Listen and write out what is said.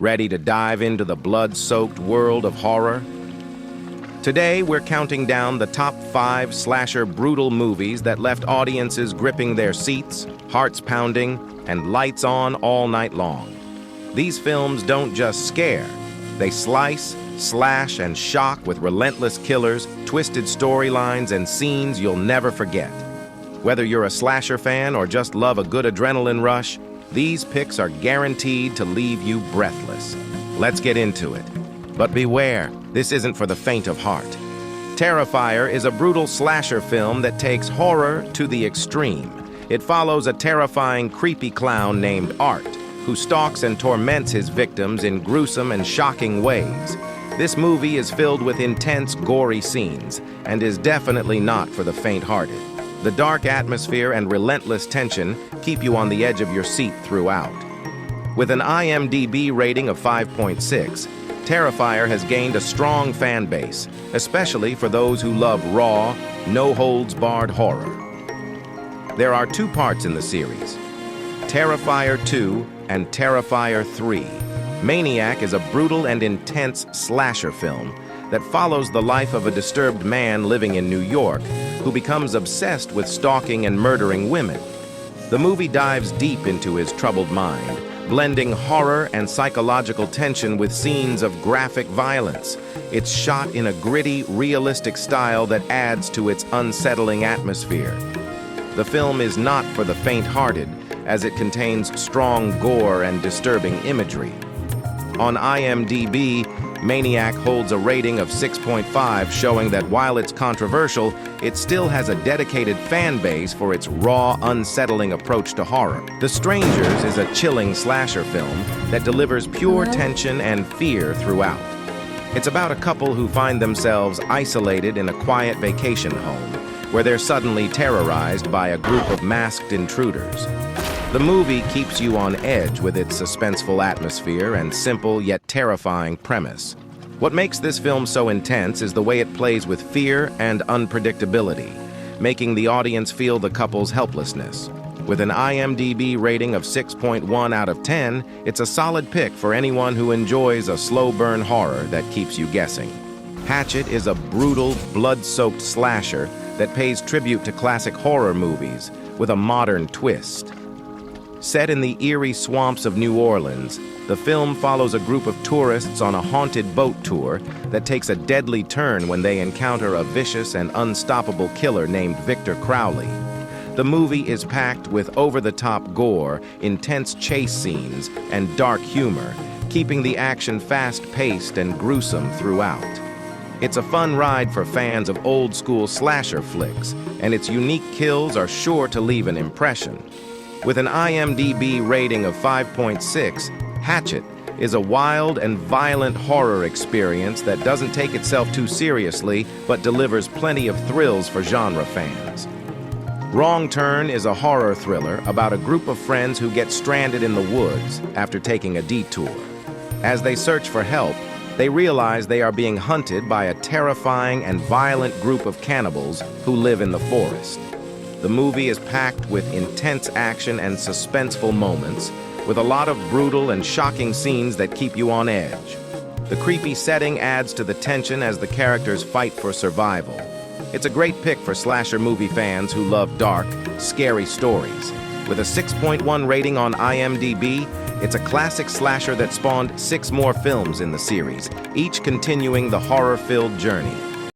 Ready to dive into the blood-soaked world of horror? Today, we're counting down the top 5 slasher brutal movies that left audiences gripping their seats, hearts pounding, and lights on all night long. These films don't just scare. They slice, slash, and shock with relentless killers, twisted storylines, and scenes you'll never forget. Whether you're a slasher fan or just love a good adrenaline rush, these picks are guaranteed to leave you breathless. Let's get into it. But beware, this isn't for the faint of heart. Terrifier is a brutal slasher film that takes horror to the extreme. It follows a terrifying, creepy clown named Art, who stalks and torments his victims in gruesome and shocking ways. This movie is filled with intense, gory scenes, and is definitely not for the faint-hearted. The dark atmosphere and relentless tension keep you on the edge of your seat throughout. With an IMDb rating of 5.6, Terrifier has gained a strong fan base, especially for those who love raw, no-holds-barred horror. There are 2 parts in the series, Terrifier 2 and Terrifier 3. Maniac is a brutal and intense slasher film that follows the life of a disturbed man living in New York who becomes obsessed with stalking and murdering women. The movie dives deep into his troubled mind, blending horror and psychological tension with scenes of graphic violence. It's shot in a gritty, realistic style that adds to its unsettling atmosphere. The film is not for the faint-hearted, as it contains strong gore and disturbing imagery. On IMDb, Maniac holds a rating of 6.5, showing that while it's controversial, it still has a dedicated fan base for its raw, unsettling approach to horror. The Strangers is a chilling slasher film that delivers pure tension and fear throughout. It's about a couple who find themselves isolated in a quiet vacation home, where they're suddenly terrorized by a group of masked intruders. The movie keeps you on edge with its suspenseful atmosphere and simple yet terrifying premise. What makes this film so intense is the way it plays with fear and unpredictability, making the audience feel the couple's helplessness. With an IMDb rating of 6.1 out of 10, it's a solid pick for anyone who enjoys a slow-burn horror that keeps you guessing. Hatchet is a brutal, blood-soaked slasher that pays tribute to classic horror movies with a modern twist. Set in the eerie swamps of New Orleans, the film follows a group of tourists on a haunted boat tour that takes a deadly turn when they encounter a vicious and unstoppable killer named Victor Crowley. The movie is packed with over-the-top gore, intense chase scenes, and dark humor, keeping the action fast-paced and gruesome throughout. It's a fun ride for fans of old-school slasher flicks, and its unique kills are sure to leave an impression. With an IMDb rating of 5.6, Hatchet is a wild and violent horror experience that doesn't take itself too seriously, but delivers plenty of thrills for genre fans. Wrong Turn is a horror thriller about a group of friends who get stranded in the woods after taking a detour. As they search for help, they realize they are being hunted by a terrifying and violent group of cannibals who live in the forest. The movie is packed with intense action and suspenseful moments, with a lot of brutal and shocking scenes that keep you on edge. The creepy setting adds to the tension as the characters fight for survival. It's a great pick for slasher movie fans who love dark, scary stories. With a 6.1 rating on IMDb, it's a classic slasher that spawned 6 more films in the series, each continuing the horror-filled journey.